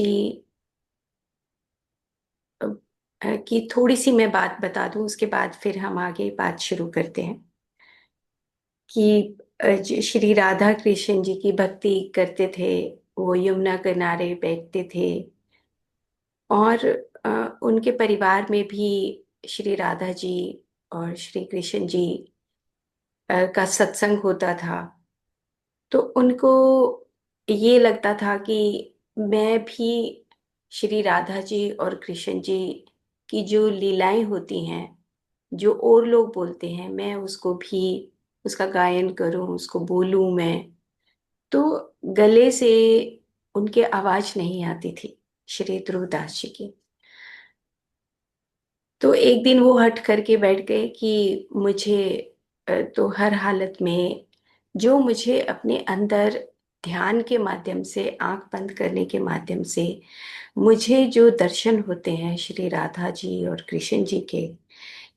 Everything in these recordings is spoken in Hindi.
कि कि थोड़ी सी मैं बात बता दूं, उसके बाद फिर हम आगे बात शुरू करते हैं। कि श्री राधा कृष्ण जी की भक्ति करते थे। वो यमुना किनारे बैठते थे और उनके परिवार में भी श्री राधा जी और श्री कृष्ण जी का सत्संग होता था। तो उनको ये लगता था कि मैं भी श्री राधा जी और कृष्ण जी की जो लीलाएं होती हैं, जो और लोग बोलते हैं, मैं उसको भी उसका गायन करूं, उसको बोलूं मैं। तो गले से उनके आवाज नहीं आती थी श्री ध्रुवदास जी की। तो एक दिन वो हट करके बैठ गए कि मुझे तो हर हालत में जो मुझे अपने अंदर ध्यान के माध्यम से, आंख बंद करने के माध्यम से मुझे जो दर्शन होते हैं श्री राधा जी और कृष्ण जी के,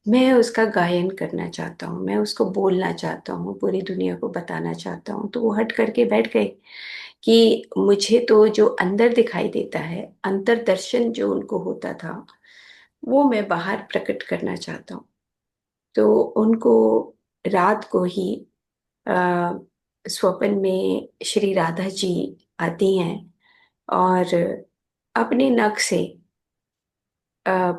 मैं उसका गायन करना चाहता हूँ, मैं उसको बोलना चाहता हूँ, पूरी दुनिया को बताना चाहता हूँ। तो वो हट करके बैठ गए कि मुझे तो जो अंदर दिखाई देता है, अंतर दर्शन जो उनको होता था, वो मैं बाहर प्रकट करना चाहता हूँ। तो उनको रात को ही आ, स्वप्न में श्री राधा जी आती हैं और अपने नख से, आ,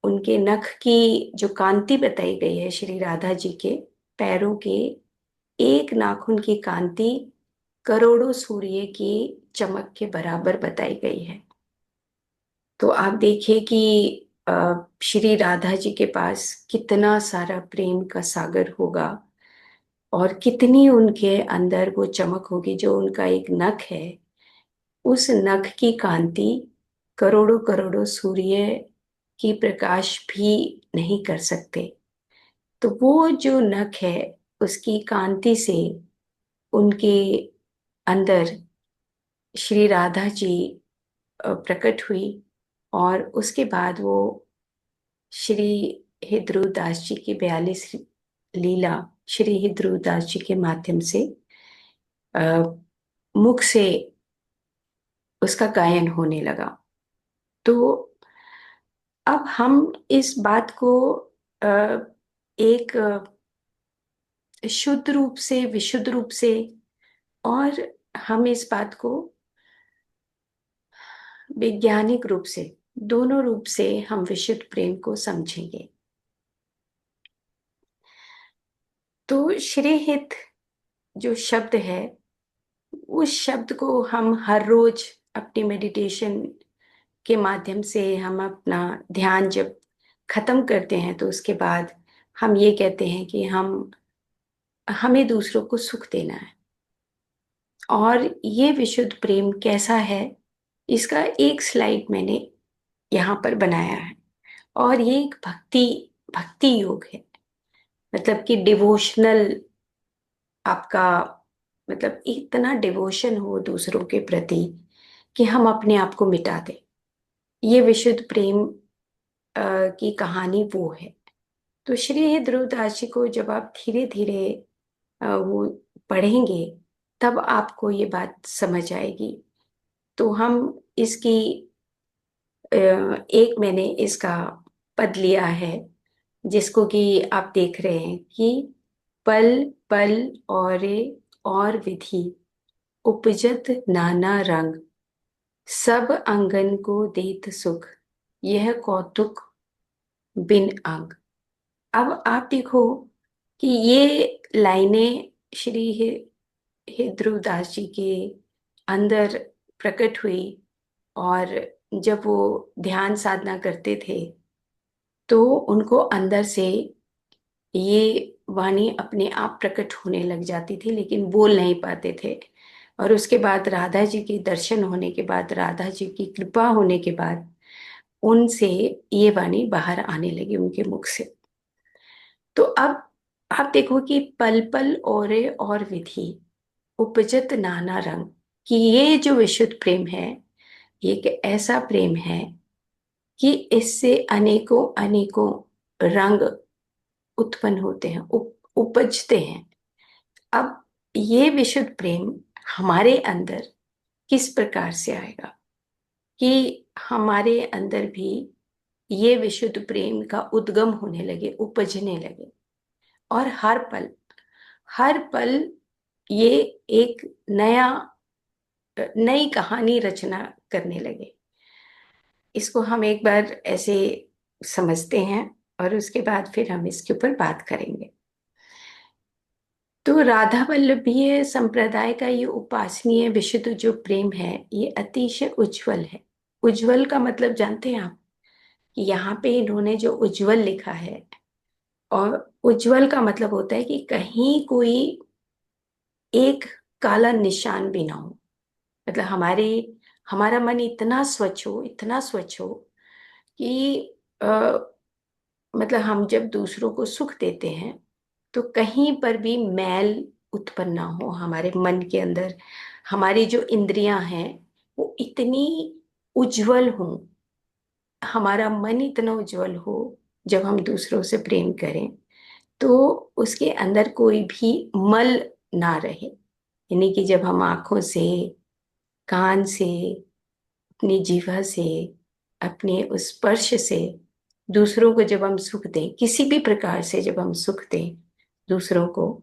उनके नख की जो कांति बताई गई है श्री राधा जी के पैरों के, एक नाखून की कांति करोड़ों सूर्य की चमक के बराबर बताई गई है। तो आप देखिए कि श्री राधा जी के पास कितना सारा प्रेम का सागर होगा और कितनी उनके अंदर वो चमक होगी। जो उनका एक नख है, उस नख की कांति करोड़ों करोड़ों सूर्य की प्रकाश भी नहीं कर सकते। तो वो जो नख है, उसकी कांति से उनके अंदर श्री राधा जी प्रकट हुई। और उसके बाद वो श्री ध्रुवदास जी की 42 लीला श्री ध्रुवदास जी के माध्यम से अ, मुख से उसका गायन होने लगा। तो अब हम इस बात को अ, एक शुद्ध रूप से, विशुद्ध रूप से, और हम इस बात को वैज्ञानिक रूप से, दोनों रूप से हम विशुद्ध प्रेम को समझेंगे। तो श्रीहित जो शब्द है, उस शब्द को हम हर रोज अपनी मेडिटेशन के माध्यम से, हम अपना ध्यान जब खत्म करते हैं तो उसके बाद हम ये कहते हैं कि हमें दूसरों को सुख देना है। और ये विशुद्ध प्रेम कैसा है, इसका एक स्लाइड मैंने यहाँ पर बनाया है। और ये एक भक्ति भक्ति योग है। मतलब कि डिवोशनल, आपका मतलब इतना डिवोशन हो दूसरों के प्रति कि हम अपने आप को मिटा दें। ये विशुद्ध प्रेम की कहानी वो है। तो श्री ध्रुवदास जी को जब आप धीरे धीरे वो पढ़ेंगे, तब आपको ये बात समझ आएगी। तो हम इसकी एक मैंने इसका पद लिया है, जिसको कि आप देख रहे हैं कि पल पल और विधि, उपजत नाना रंग, सब अंगन को देत सुख, यह कौतुक बिन अंग। अब आप देखो कि ये लाइनें श्री ध्रुवदास जी के अंदर प्रकट हुई। और जब वो ध्यान साधना करते थे तो उनको अंदर से ये वाणी अपने आप प्रकट होने लग जाती थी, लेकिन बोल नहीं पाते थे। और उसके बाद राधा जी के दर्शन होने के बाद, राधा जी की कृपा होने के बाद, उनसे ये वाणी बाहर आने लगी उनके मुख से। तो अब आप देखो कि पल पल और विधि, उपजत नाना रंग, कि ये जो विशुद्ध प्रेम है, ये एक ऐसा प्रेम है कि इससे अनेकों अनेकों रंग उत्पन्न होते हैं, उपजते हैं। अब ये विशुद्ध प्रेम हमारे अंदर किस प्रकार से आएगा? कि हमारे अंदर भी ये विशुद्ध प्रेम का उद्गम होने लगे, उपजने लगे। और हर पल ये एक नया नई कहानी रचना करने लगे। इसको हम एक बार ऐसे समझते हैं और उसके बाद फिर हम इसके ऊपर बात करेंगे। तो राधा वल्लभीय संप्रदाय का ये उपासनीय विशुद्ध जो प्रेम है, ये अतिशय उज्जवल है। उज्जवल का मतलब जानते हैं आप? कि यहाँ पे इन्होंने जो उज्जवल लिखा है, और उज्जवल का मतलब होता है कि कहीं कोई एक काला निशान भी ना हो। मतलब हमारा मन इतना स्वच्छ हो, इतना स्वच्छ हो कि अ, मतलब हम जब दूसरों को सुख देते हैं तो कहीं पर भी मैल उत्पन्न ना हो हमारे मन के अंदर। हमारी जो इंद्रियां हैं वो इतनी उज्जवल हो, हमारा मन इतना उज्जवल हो, जब हम दूसरों से प्रेम करें तो उसके अंदर कोई भी मल ना रहे। यानी कि जब हम आंखों से, कान से, अपनी जीवा से, अपने उस स्पर्श से दूसरों को जब हम सुख दें, किसी भी प्रकार से जब हम सुख दें दूसरों को,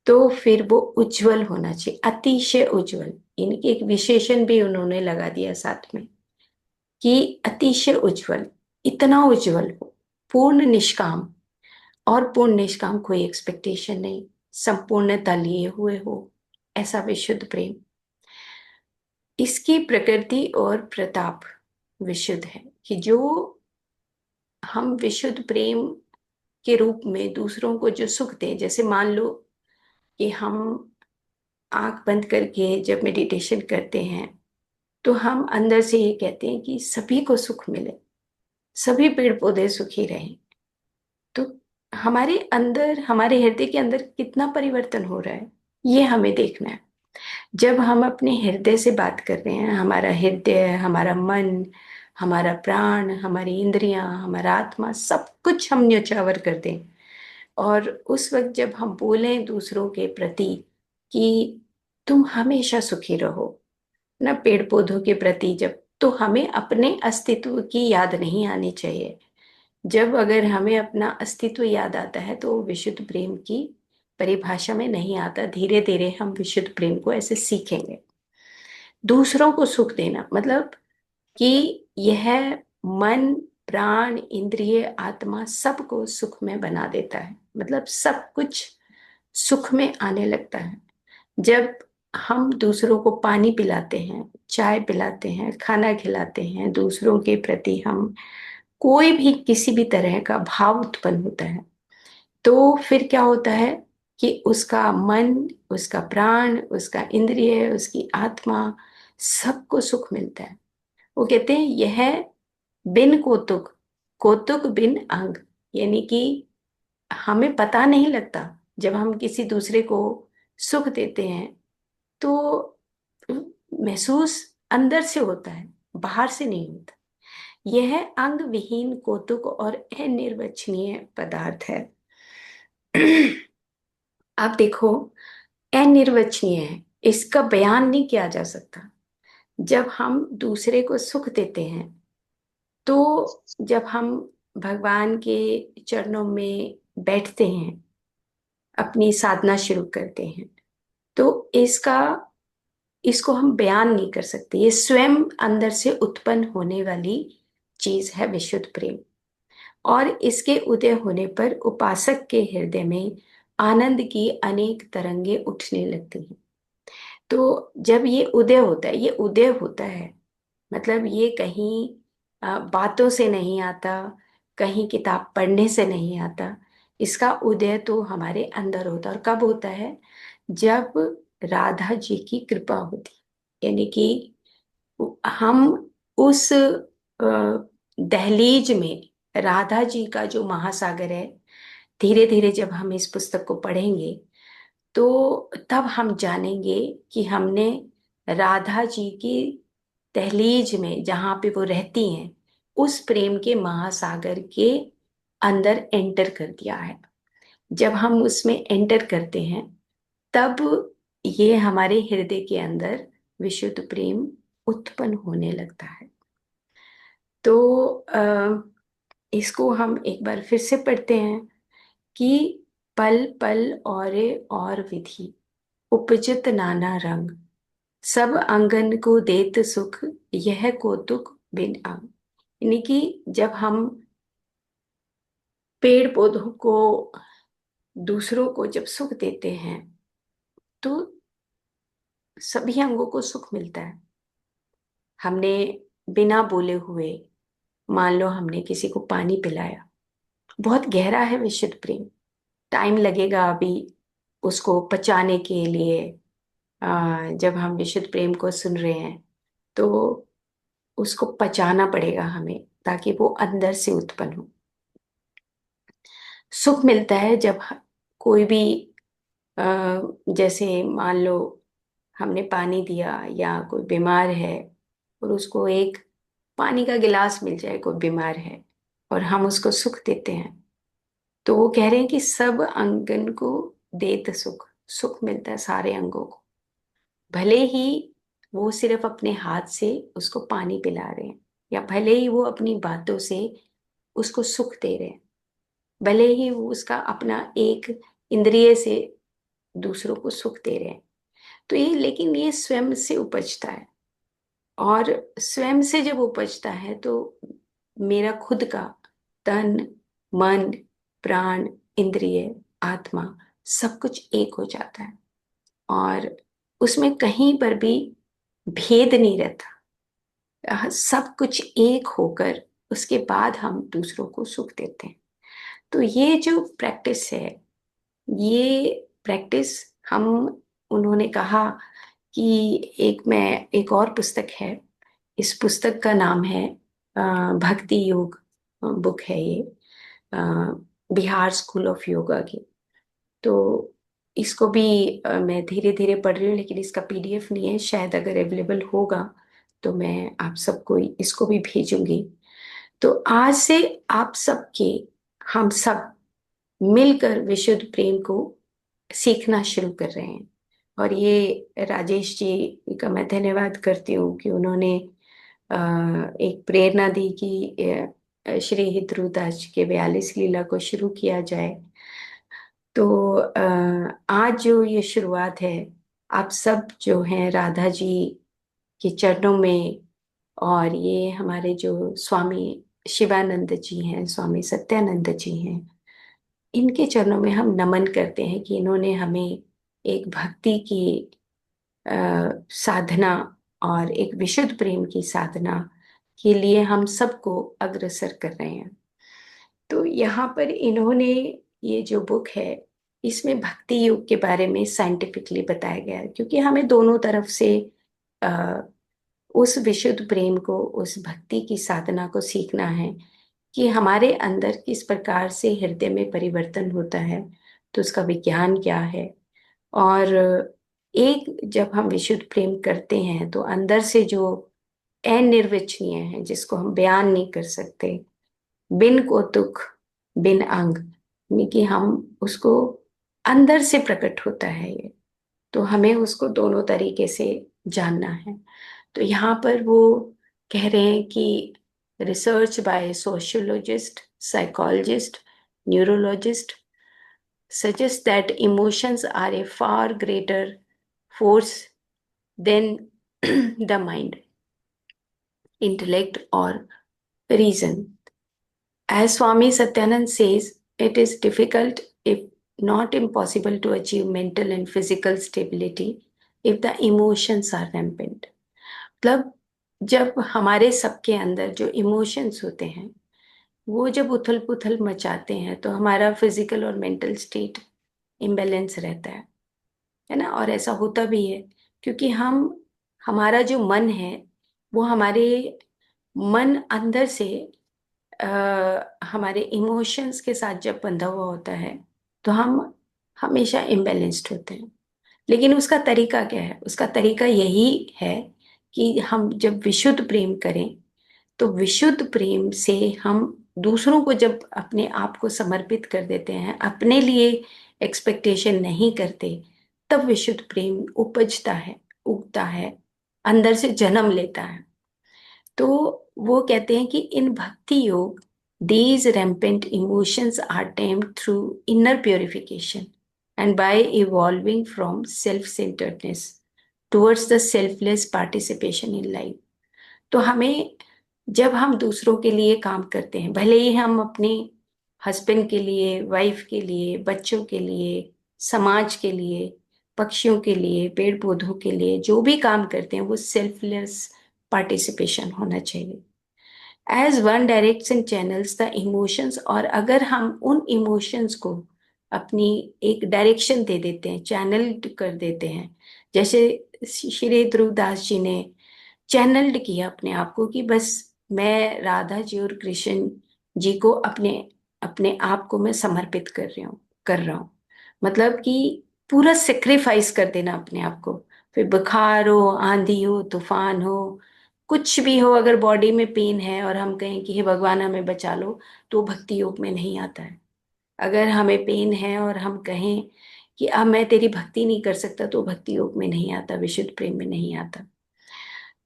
तो फिर वो उज्जवल होना चाहिए, अतिशय उज्जवल। इनकी एक विशेषण भी उन्होंने लगा दिया साथ में कि अतिशय उज्जवल, इतना उज्जवल हो, पूर्ण निष्काम। और पूर्ण निष्काम कोई एक्सपेक्टेशन नहीं, संपूर्णता लिए हुए हो, ऐसा विशुद्ध प्रेम। इसकी प्रकृति और प्रताप विशुद्ध है कि जो हम विशुद्ध प्रेम के रूप में दूसरों को जो सुख दें। जैसे मान लो कि हम आंख बंद करके जब मेडिटेशन करते हैं तो हम अंदर से ये कहते हैं कि सभी को सुख मिले, सभी पेड़ पौधे सुखी रहें। तो हमारे अंदर, हमारे हृदय के अंदर कितना परिवर्तन हो रहा है, ये हमें देखना है। जब हम अपने हृदय से बात कर रहे हैं, हमारा हृदय, हमारा मन, हमारा प्राण, हमारी इंद्रियां, हमारा आत्मा, सब कुछ हम न्योछावर कर दें, और उस वक्त जब हम बोलें दूसरों के प्रति कि तुम हमेशा सुखी रहो, ना पेड़ पौधों के प्रति, जब तो हमें अपने अस्तित्व की याद नहीं आनी चाहिए। जब अगर हमें अपना अस्तित्व याद आता है तो वो विशुद्ध प्रेम की परिभाषा में नहीं आता। धीरे धीरे हम विशुद्ध प्रेम को ऐसे सीखेंगे। दूसरों को सुख देना मतलब कि यह मन, प्राण, इंद्रिय, आत्मा सबको सुख में बना देता है। मतलब सब कुछ सुख में आने लगता है जब हम दूसरों को पानी पिलाते हैं, चाय पिलाते हैं, खाना खिलाते हैं, दूसरों के प्रति हम कोई भी किसी भी तरह का भाव उत्पन्न होता है। तो फिर क्या होता है कि उसका मन, उसका प्राण, उसका इंद्रिय, उसकी आत्मा, सबको सुख मिलता है। वो कहते हैं यह बिन कौतुक, कौतुक बिन अंग। यानी कि हमें पता नहीं लगता, जब हम किसी दूसरे को सुख देते हैं तो महसूस अंदर से होता है, बाहर से नहीं होता। यह अंग विहीन कौतुक और अनिर्वचनीय पदार्थ है। आप देखो, अनिर्वचनीय है, इसका बयान नहीं किया जा सकता। जब हम दूसरे को सुख देते हैं तो जब हम भगवान के चरणों में बैठते हैं, अपनी साधना शुरू करते हैं, तो इसको हम बयान नहीं कर सकते। ये स्वयं अंदर से उत्पन्न होने वाली चीज है विशुद्ध प्रेम। और इसके उदय होने पर उपासक के हृदय में आनंद की अनेक तरंगे उठने लगती हैं। तो जब ये उदय होता है, ये उदय होता है मतलब ये कहीं बातों से नहीं आता, कहीं किताब पढ़ने से नहीं आता। इसका उदय तो हमारे अंदर होता है। और कब होता है? जब राधा जी की कृपा होती है। यानी कि हम उस दहलीज में, राधा जी का जो महासागर है, धीरे धीरे जब हम इस पुस्तक को पढ़ेंगे तो तब हम जानेंगे कि हमने राधा जी की दहलीज में, जहां पे वो रहती हैं, उस प्रेम के महासागर के अंदर एंटर कर दिया है। जब हम उसमें एंटर करते हैं तब ये हमारे हृदय के अंदर विशुद्ध प्रेम उत्पन्न होने लगता है। तो इसको हम एक बार फिर से पढ़ते हैं कि पल पल और विधि, उपजत नाना रंग, सब अंगन को देत सुख, यह कौतुक बिन अंग। यानी कि जब हम पेड़ पौधों को, दूसरों को जब सुख देते हैं, तो सभी अंगों को सुख मिलता है। हमने बिना बोले हुए, मान लो हमने किसी को पानी पिलाया, बहुत गहरा है विशुद्ध प्रेम, टाइम लगेगा अभी उसको पचाने के लिए। जब हम विशुद्ध प्रेम को सुन रहे हैं तो उसको पचाना पड़ेगा हमें, ताकि वो अंदर से उत्पन्न हो। सुख मिलता है जब कोई भी अ, जैसे मान लो हमने पानी दिया, या कोई बीमार है और उसको एक पानी का गिलास मिल जाए, कोई बीमार है और हम उसको सुख देते हैं, तो वो कह रहे हैं कि सब अंगन को देत सुख, सुख मिलता है सारे अंगों को। भले ही वो सिर्फ अपने हाथ से उसको पानी पिला रहे हैं, या भले ही वो अपनी बातों से उसको सुख दे रहे हैं, भले ही वो उसका अपना एक इंद्रिय से दूसरों को सुख दे रहे हैं, तो ये, लेकिन ये स्वयं से उपजता है। और स्वयं से जब उपजता है तो मेरा खुद का तन, मन, प्राण, इंद्रिय, आत्मा, सब कुछ एक हो जाता है, और उसमें कहीं पर भी भेद नहीं रहता। सब कुछ एक होकर उसके बाद हम दूसरों को सुख देते हैं। तो ये जो प्रैक्टिस है, ये प्रैक्टिस हम, उन्होंने कहा कि एक और पुस्तक है, इस पुस्तक का नाम है भक्ति योग बुक है ये, अ, बिहार स्कूल ऑफ योगा की। तो इसको भी मैं धीरे धीरे पढ़ रही हूँ, लेकिन इसका पीडीएफ नहीं है, शायद अगर अवेलेबल होगा तो मैं आप सबको इसको भी भेजूंगी। तो आज से आप सबके, हम सब मिलकर विशुद्ध प्रेम को सीखना शुरू कर रहे हैं। और ये राजेश जी का मैं धन्यवाद करती हूँ कि उन्होंने अ, एक प्रेरणा दी कि श्री हितरुदास के 42 लीला को शुरू किया जाए। तो आज जो ये शुरुआत है, आप सब जो हैं राधा जी के चरणों में, और ये हमारे जो स्वामी शिवानंद जी हैं, स्वामी सत्यानंद जी हैं, इनके चरणों में हम नमन करते हैं कि इन्होंने हमें एक भक्ति की साधना और एक विशुद्ध प्रेम की साधना के लिए हम सबको अग्रसर कर रहे हैं। तो यहाँ पर इन्होंने, ये जो बुक है, इसमें भक्ति योग के बारे में साइंटिफिकली बताया गया है, क्योंकि हमें दोनों तरफ से अ, उस विशुद्ध प्रेम को, उस भक्ति की साधना को सीखना है कि हमारे अंदर किस प्रकार से हृदय में परिवर्तन होता है, तो उसका विज्ञान क्या है। और एक, जब हम विशुद्ध प्रेम करते हैं तो अंदर से जो अनिर्वचनीय है, जिसको हम बयान नहीं कर सकते, बिन कौतुक बिन अंग, यानी कि हम उसको, अंदर से प्रकट होता है ये, तो हमें उसको दोनों तरीके से जानना है। तो यहाँ पर वो कह रहे हैं कि research by sociologist, psychologist, neurologist suggest that emotions are a far greater force than the mind, intellect, or reason. As Swami Satyanand says, it is difficult, if not impossible, to achieve mental and physical stability if the emotions are rampant. मतलब जब हमारे सबके अंदर जो इमोशंस होते हैं, वो जब उथल पुथल मचाते हैं, तो हमारा फिजिकल और मेंटल स्टेट इम्बैलेंस रहता है ना। और ऐसा होता भी है क्योंकि हमारा जो मन है, वो हमारे मन अंदर से हमारे इमोशंस के साथ जब बंधा हुआ होता है, तो हम हमेशा इम्बैलेंस्ड होते हैं। लेकिन उसका तरीका क्या है? उसका तरीका यही है कि हम जब विशुद्ध प्रेम करें, तो विशुद्ध प्रेम से हम दूसरों को जब अपने आप को समर्पित कर देते हैं, अपने लिए एक्सपेक्टेशन नहीं करते, तब विशुद्ध प्रेम उपजता है, उगता है, अंदर से जन्म लेता है। तो वो कहते हैं कि इन भक्ति योग these rampant emotions are tamed through inner purification and by evolving from self-centeredness towards the selfless participation in life. तो हमें, जब हम दूसरों के लिए काम करते हैं, भले ही हम अपने हस्बैंड के लिए, वाइफ के लिए, बच्चों के लिए, समाज के लिए, पक्षियों के लिए, पेड़ पौधों के लिए जो भी काम करते हैं वो सेल्फलेस पार्टिसिपेशन होना चाहिए। As one directs and channels the emotions, और अगर हम उन इमोशंस को अपनी एक डायरेक्शन दे देते हैं, चैनल कर देते हैं, जैसे श्री ध्रुवदास जी ने चैनल्ड किया अपने आप को कि बस मैं राधा जी और कृष्ण जी को अपने अपने आप को मैं समर्पित कर रहा हूँ। मतलब कि पूरा सेक्रीफाइस कर देना अपने आप को। फिर बुखार हो, आंधी हो, तूफान हो, कुछ भी हो, अगर बॉडी में पेन है और हम कहें कि हे भगवान हमें बचा लो, तो भक्ति योग में नहीं आता है। अगर हमें पेन है और हम कहें कि अब मैं तेरी भक्ति नहीं कर सकता, तो भक्ति योग में नहीं आता, विशुद्ध प्रेम में नहीं आता।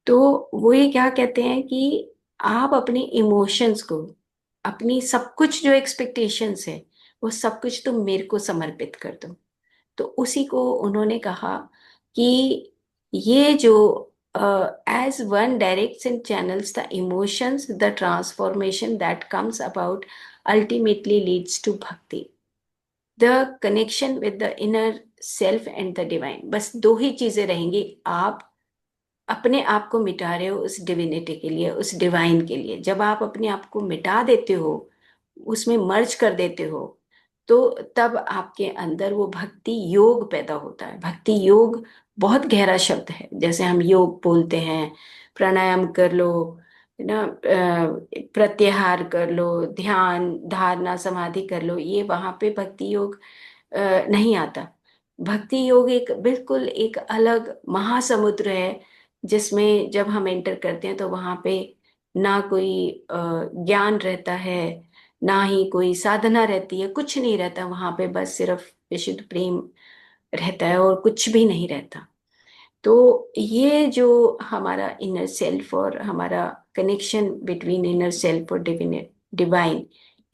तो वो ये क्या कहते हैं कि आप अपने इमोशंस को, अपनी सब कुछ जो एक्सपेक्टेशंस है, वो सब कुछ तुम मेरे को समर्पित कर दो। तो उसी को उन्होंने कहा कि ये जो as one directs and channels the emotions, the transformation that comes about ultimately leads to bhakti, the connection with the inner self and the divine. बस दो ही चीजें रहेंगी, आप अपने आप को मिटा रहे हो उस डिविनिटी के लिए, उस डिवाइन के लिए। जब आप अपने आप को मिटा देते हो, उसमें मर्ज कर देते हो, तो तब आपके अंदर वो भक्ति योग पैदा होता है। भक्ति योग बहुत गहरा शब्द है। जैसे हम योग बोलते हैं, प्राणायाम कर लो, है ना, प्रत्याहार कर लो, ध्यान धारणा समाधि कर लो, ये वहां पे भक्ति योग नहीं आता। भक्ति योग एक बिल्कुल एक अलग महासमुद्र है, जिसमें जब हम एंटर करते हैं तो वहां पे ना कोई ज्ञान रहता है, ना ही कोई साधना रहती है, कुछ नहीं रहता वहां पे, बस सिर्फ विशुद्ध प्रेम रहता है और कुछ भी नहीं रहता। तो ये जो हमारा इनर सेल्फ और हमारा कनेक्शन बिटवीन इनर सेल्फ और डिवाइन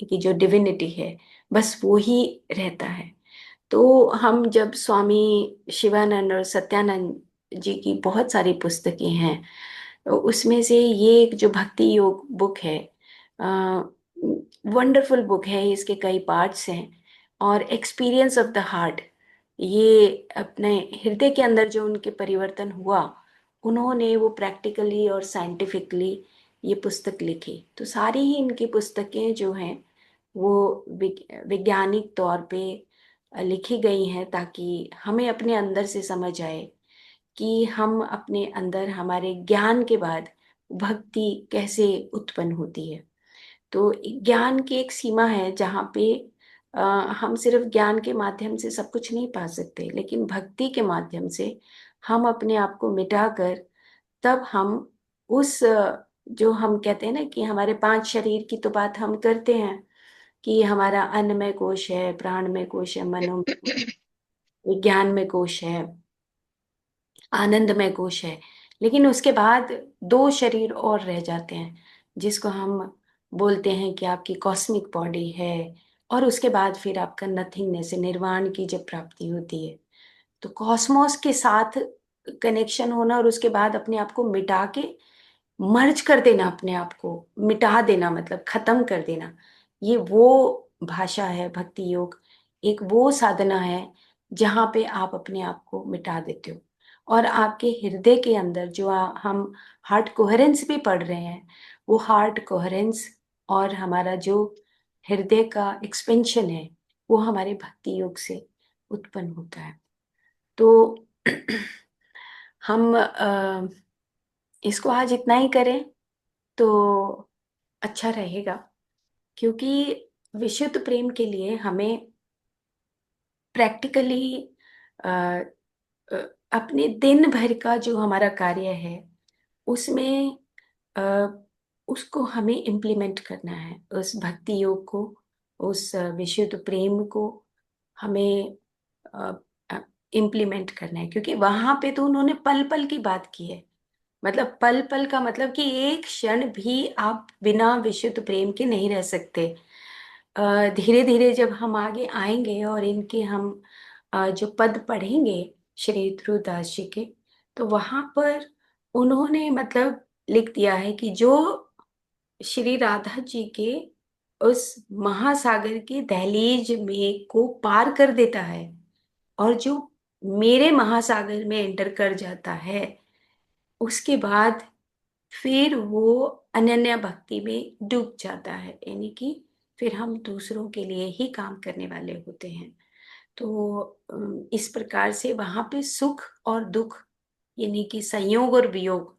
की जो डिविनिटी है, बस वो ही रहता है। तो हम जब स्वामी शिवानंद और सत्यानंद जी की बहुत सारी पुस्तकें हैं, तो उसमें से ये एक जो भक्ति योग बुक है, वंडरफुल बुक है। इसके कई पार्ट्स हैं। और एक्सपीरियंस ऑफ द हार्ट, ये अपने हृदय के अंदर जो उनके परिवर्तन हुआ, उन्होंने वो प्रैक्टिकली और साइंटिफिकली ये पुस्तक लिखी। तो सारी ही इनकी पुस्तकें जो हैं वो वैज्ञानिक तौर पे लिखी गई हैं, ताकि हमें अपने अंदर से समझ आए कि हम अपने अंदर, हमारे ज्ञान के बाद भक्ति कैसे उत्पन्न होती है। तो ज्ञान की एक सीमा है जहाँ पे अ, हम सिर्फ ज्ञान के माध्यम से सब कुछ नहीं पा सकते, लेकिन भक्ति के माध्यम से हम अपने आप को मिटाकर, तब हम उस जो हम कहते हैं ना कि हमारे पांच शरीर की तो बात हम करते हैं, कि हमारा अन्नमय कोश है, प्राणमय कोश है, मनोमय कोश, विज्ञान में कोश है, आनंदमय कोश है। लेकिन उसके बाद दो शरीर और रह जाते हैं, जिसको हम बोलते हैं कि आपकी कॉस्मिक बॉडी है। और उसके बाद फिर आपका नथिंगनेस, निर्वाण की जब प्राप्ति होती है, तो कॉस्मोस के साथ कनेक्शन होना, और उसके बाद अपने आप को मिटा के मर्ज कर देना, अपने आप को मिटा देना, मतलब खत्म कर देना। ये वो भाषा है भक्ति योग। एक वो साधना है जहाँ पे आप अपने आप को मिटा देते हो, और आपके हृदय के अंदर जो हम हार्ट कोहेरेंस भी पढ़ रहे हैं, वो हार्ट कोहेरेंस और हमारा जो हृदय का एक्सपेंशन है, वो हमारे भक्ति योग से उत्पन्न होता है। तो हम इसको आज इतना ही करें तो अच्छा रहेगा, क्योंकि विशुद्ध प्रेम के लिए हमें प्रैक्टिकली अपने दिन भर का जो हमारा कार्य है, उसमें अ, उसको हमें इम्प्लीमेंट करना है, उस भक्ति योग को, उस विशुद्ध प्रेम को हमें इम्प्लीमेंट करना है। क्योंकि वहां पे तो उन्होंने पल पल की बात की है, मतलब पल पल का मतलब कि एक क्षण भी आप बिना विशुद्ध प्रेम के नहीं रह सकते। धीरे धीरे जब हम आगे आएंगे और इनके हम जो पद पढ़ेंगे श्री ध्रुवदास जी के, तो वहां पर उन्होंने मतलब लिख दिया है कि जो श्री राधा जी के उस महासागर की दहलीज में को पार कर देता है, और जो मेरे महासागर में एंटर कर जाता है, उसके बाद फिर वो अनन्या भक्ति में डूब जाता है, यानी कि फिर हम दूसरों के लिए ही काम करने वाले होते हैं। तो इस प्रकार से वहां पे सुख और दुख, यानी कि संयोग और वियोग,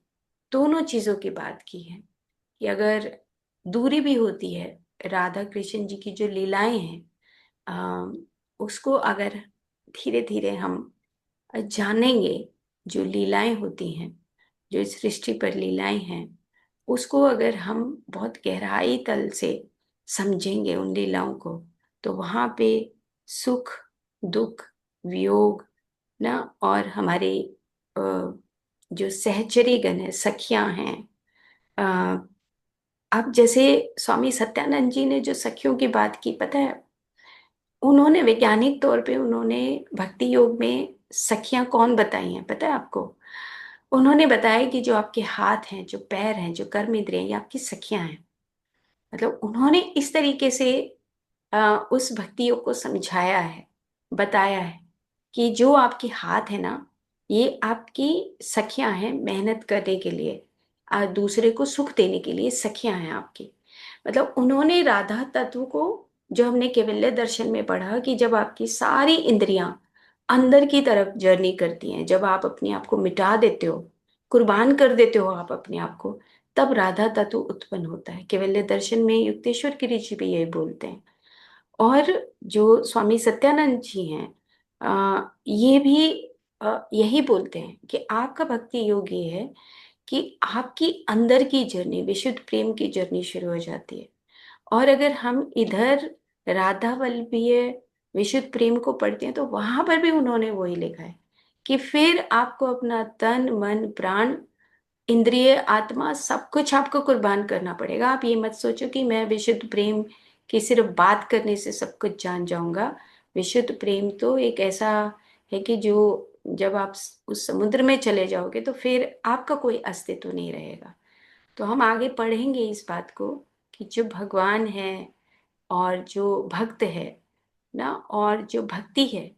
दोनों चीजों की बात की है कि अगर दूरी भी होती है, राधा कृष्ण जी की जो लीलाएं हैं, उसको अगर धीरे धीरे हम जानेंगे, जो लीलाएं होती हैं, जो इस सृष्टि पर लीलाएं हैं, उसको अगर हम बहुत गहराई तल से समझेंगे उन लीलाओं को, तो वहां पे सुख, दुख, वियोग ना, और हमारे अ, जो सहचरी गण है, सखियां हैं, अ, अब जैसे स्वामी सत्यानंद जी ने जो सखियों की बात की, पता है, उन्होंने वैज्ञानिक तौर पे उन्होंने भक्ति योग में सखियां कौन बताई हैं, पता है आपको? उन्होंने बताया कि जो आपके हाथ हैं, जो पैर हैं, जो कर्म इंद्रियां, ये आपकी सखियां हैं। मतलब उन्होंने इस तरीके से उस भक्ति योग को समझाया है, बताया है कि जो आपके हाथ है ना, ये आपकी सखियां हैं मेहनत करने के लिए, दूसरे को सुख देने के लिए सखियां हैं आपकी। मतलब उन्होंने राधा तत्व को, जो हमने केवल्य दर्शन में पढ़ा, कि जब आपकी सारी इंद्रियां अंदर की तरफ जर्नी करती हैं, जब आप अपने आप को मिटा देते हो, कुर्बान कर देते हो आप अपने आप को, तब राधा तत्व उत्पन्न होता है। केवल्य दर्शन में युक्तेश्वर गिरी जी भी यही बोलते हैं। और जो स्वामी सत्यानंद जी हैं, ये भी यही बोलते हैं कि आपका भक्ति योग ये है कि आपकी अंदर की जर्नी, विशुद्ध प्रेम की जर्नी शुरू हो जाती है। और अगर हम इधर राधा वल्लभीय विशुद्ध प्रेम को पढ़ते हैं, तो वहां पर भी उन्होंने वही लिखा है कि फिर आपको अपना तन मन प्राण, इंद्रिय, आत्मा, सब कुछ आपको कुर्बान करना पड़ेगा। आप ये मत सोचो कि मैं विशुद्ध प्रेम की सिर्फ बात करने से सब कुछ जान जाऊंगा। विशुद्ध प्रेम तो एक ऐसा है कि जो, जब आप उस समुद्र में चले जाओगे, तो फिर आपका कोई अस्तित्व नहीं रहेगा। तो हम आगे पढ़ेंगे इस बात को कि जो भगवान है और जो भक्त है ना, और जो भक्ति है,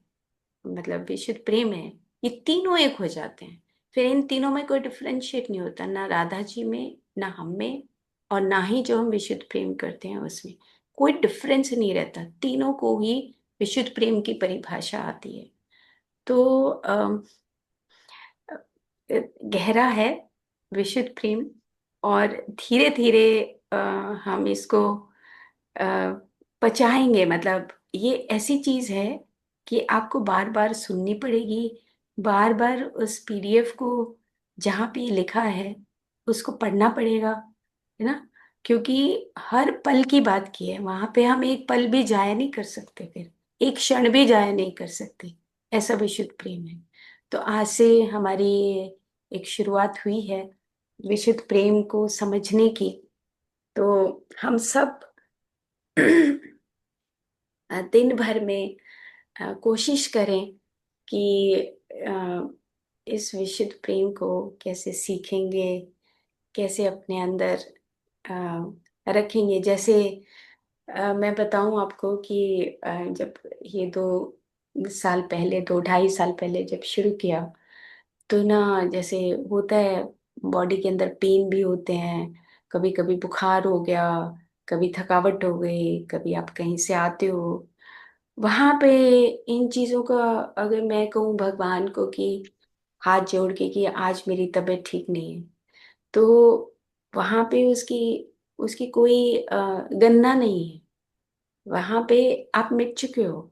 मतलब विशुद्ध प्रेम है, ये तीनों एक हो जाते हैं। फिर इन तीनों में कोई डिफरेंशिएट नहीं होता, ना राधा जी में, ना हम में, और ना ही जो हम विशुद्ध प्रेम करते हैं उसमें। कोई डिफरेंस नहीं रहता, तीनों को ही विशुद्ध प्रेम की परिभाषा आती है। तो गहरा है विशुद्ध प्रेम, और धीरे धीरे हम इसको अ, पचाएंगे। मतलब ये ऐसी चीज है कि आपको बार बार सुननी पड़ेगी, बार बार उस पीडीएफ को जहाँ पे ये लिखा है उसको पढ़ना पड़ेगा, है ना? क्योंकि हर पल की बात की है वहां पे, हम एक पल भी जाया नहीं कर सकते, फिर एक क्षण भी जाया नहीं कर सकते। ऐसा विशुद्ध प्रेम है। तो आज से हमारी ये एक शुरुआत हुई है विशुद्ध प्रेम को समझने की। तो हम सब दिन भर में कोशिश करें कि इस विशुद्ध प्रेम को कैसे सीखेंगे, कैसे अपने अंदर रखेंगे। जैसे मैं बताऊं आपको कि जब ये 2 साल पहले, 2 ढाई साल पहले जब शुरू किया, तो ना, जैसे होता है, बॉडी के अंदर पेन भी होते हैं, कभी कभी बुखार हो गया, कभी थकावट हो गई, कभी आप कहीं से आते हो, वहां पे इन चीजों का, अगर मैं कहूँ भगवान को कि हाथ जोड़ के कि आज मेरी तबीयत ठीक नहीं है, तो वहां पे उसकी उसकी कोई गणना नहीं है। वहां पे आप मिट चुके हो।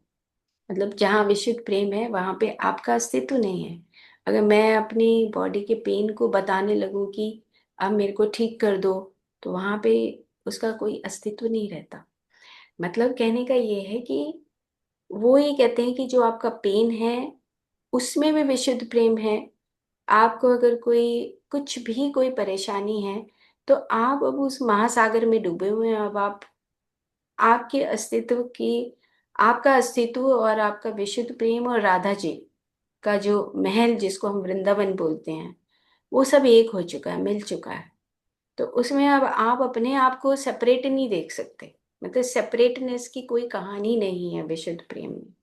मतलब जहाँ विशुद्ध प्रेम है वहां पे आपका अस्तित्व नहीं है। अगर मैं अपनी बॉडी के पेन को बताने लगूं कि अब मेरे को ठीक कर दो, तो वहां पे उसका कोई अस्तित्व नहीं रहता। मतलब कहने का ये है कि वो ये कहते हैं कि जो आपका पेन है, उसमें भी विशुद्ध प्रेम है, आपको अगर कोई कुछ भी कोई परेशानी है, तो आप अब उस महासागर में डूबे हुए हैं। अब आप आपके अस्तित्व की आपका अस्तित्व और आपका विशुद्ध प्रेम और राधा जी का जो महल जिसको हम वृंदावन बोलते हैं, वो सब एक हो चुका है, मिल चुका है। तो उसमें अब आप अपने आप को सेपरेट नहीं देख सकते। मतलब सेपरेटनेस की कोई कहानी नहीं है विशुद्ध प्रेम में,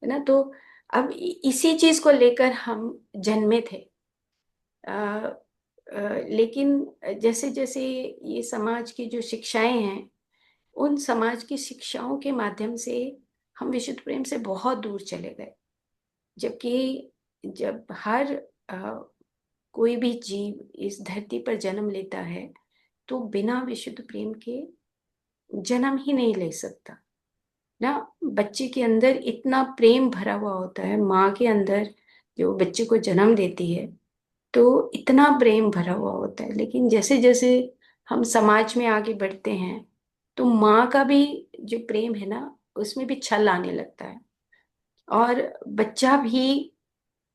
है ना। तो अब इसी चीज को लेकर हम जन्मे थे। अ, लेकिन जैसे जैसे ये समाज की जो शिक्षाएं हैं, उन समाज की शिक्षाओं के माध्यम से हम विशुद्ध प्रेम से बहुत दूर चले गए। जबकि जब हर कोई भी जीव इस धरती पर जन्म लेता है, तो बिना विशुद्ध प्रेम के जन्म ही नहीं ले सकता ना। बच्चे के अंदर इतना प्रेम भरा हुआ होता है, माँ के अंदर जो बच्चे को जन्म देती है, तो इतना प्रेम भरा हुआ होता है। लेकिन जैसे जैसे हम समाज में आगे बढ़ते हैं, तो माँ का भी जो प्रेम है ना, उसमें भी छल आने लगता है। और बच्चा भी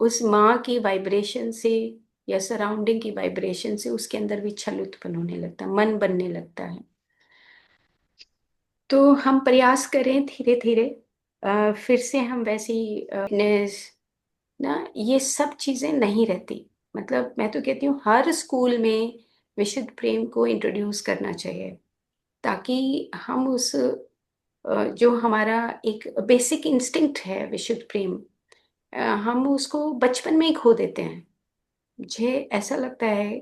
उस माँ की वाइब्रेशन से या सराउंडिंग की वाइब्रेशन से उसके अंदर भी छल उत्पन्न होने लगता है, मन बनने लगता है। तो हम प्रयास करें धीरे धीरे फिर से हम वैसी ना, ये सब चीजें नहीं रहती। मतलब मैं तो कहती हूँ हर स्कूल में विशुद्ध प्रेम को इंट्रोड्यूस करना चाहिए, ताकि हम उस जो हमारा एक बेसिक इंस्टिंक्ट है विशुद्ध प्रेम, हम उसको बचपन में ही खो देते हैं। मुझे ऐसा लगता है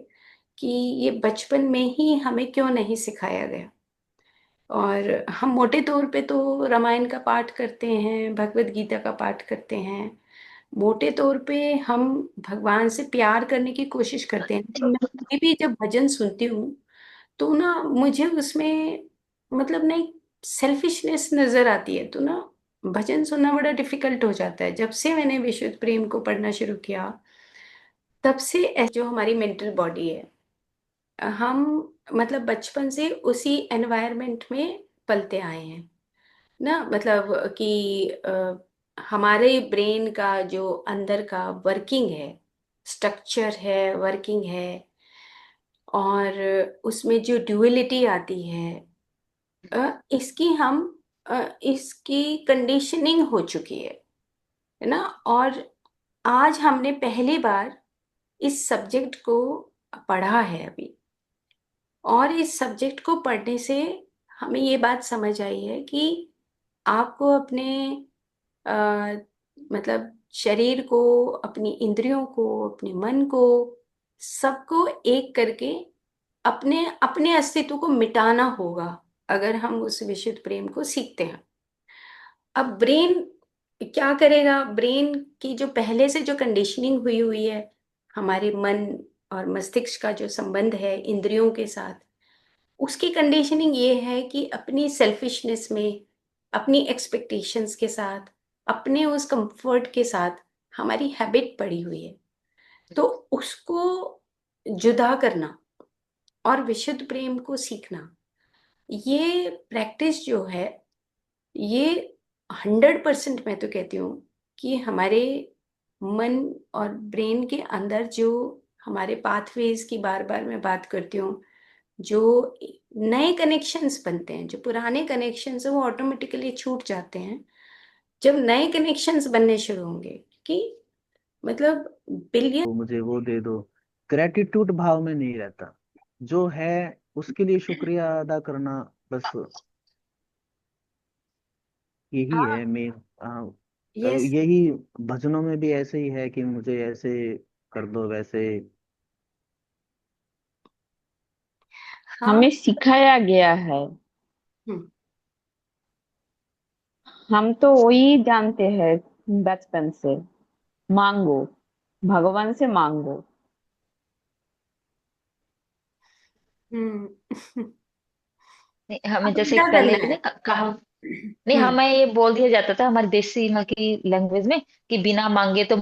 कि ये बचपन में ही हमें क्यों नहीं सिखाया गया। और हम मोटे तौर पे तो रामायण का पाठ करते हैं, भगवत गीता का पाठ करते हैं, मोटे तौर पे हम भगवान से प्यार करने की कोशिश करते हैं। लेकिन मैं कोई भी जब भजन सुनती हूँ, तो ना मुझे उसमें मतलब नहीं, सेल्फिशनेस नजर आती है। तो ना भजन सुनना बड़ा डिफिकल्ट हो जाता है। जब से मैंने विशुद्ध प्रेम को पढ़ना शुरू किया, तब से जो हमारी मेंटल बॉडी है, हम मतलब बचपन से उसी एनवायरनमेंट में पलते आए हैं ना। मतलब कि हमारे ब्रेन का जो अंदर का वर्किंग है, स्ट्रक्चर है, वर्किंग है, और उसमें जो ड्यूअलिटी आती है, इसकी हम इसकी कंडीशनिंग हो चुकी है ना। और आज हमने पहली बार इस सब्जेक्ट को पढ़ा है अभी। और इस सब्जेक्ट को पढ़ने से हमें ये बात समझ आई है कि आपको अपने अ, मतलब शरीर को, अपनी इंद्रियों को, अपने मन को, सबको एक करके अपने अपने अस्तित्व को मिटाना होगा, अगर हम उस विशुद्ध प्रेम को सीखते हैं। अब ब्रेन क्या करेगा? ब्रेन की जो पहले से जो कंडीशनिंग हुई हुई है, हमारे मन और मस्तिष्क का जो संबंध है इंद्रियों के साथ, उसकी कंडीशनिंग ये है कि अपनी सेल्फिशनेस में, अपनी एक्सपेक्टेशंस के साथ, अपने उस कंफर्ट के साथ हमारी हैबिट पड़ी हुई है। तो उसको जुदा करना और विशुद्ध प्रेम को सीखना, ये प्रैक्टिस जो है, ये 100% मैं तो कहती हूँ कि हमारे मन और ब्रेन के अंदर जो हमारे पाथवेज की बार बार मैं बात करती हूँ, जो नए कनेक्शंस बनते हैं, जो पुराने कनेक्शंस हैं वो ऑटोमेटिकली छूट जाते हैं जब नए कनेक्शंस बनने शुरू होंगे। कि मतलब बिलियन तो मुझे वो दे दो। ग्रेटिट्यूड भाव में नहीं रहता, जो है उसके लिए शुक्रिया अदा करना, बस यही है मेन। यस। यही भजनों में भी ऐसे ही है कि मुझे ऐसे कर दो वैसे। हाँ। हमें सिखाया गया है। हम्म। हम तो वही जानते हैं बचपन से, मांगो, भगवान से मांगो। हम्म। नहीं, हमें अब जैसे उल्टा पहले करना एक है। ना कहा, नहीं हम्म। हमें ये बोल दिया जाता था हमारे देसी यहाँ की लैंग्वेज में कि बिना मांगे तो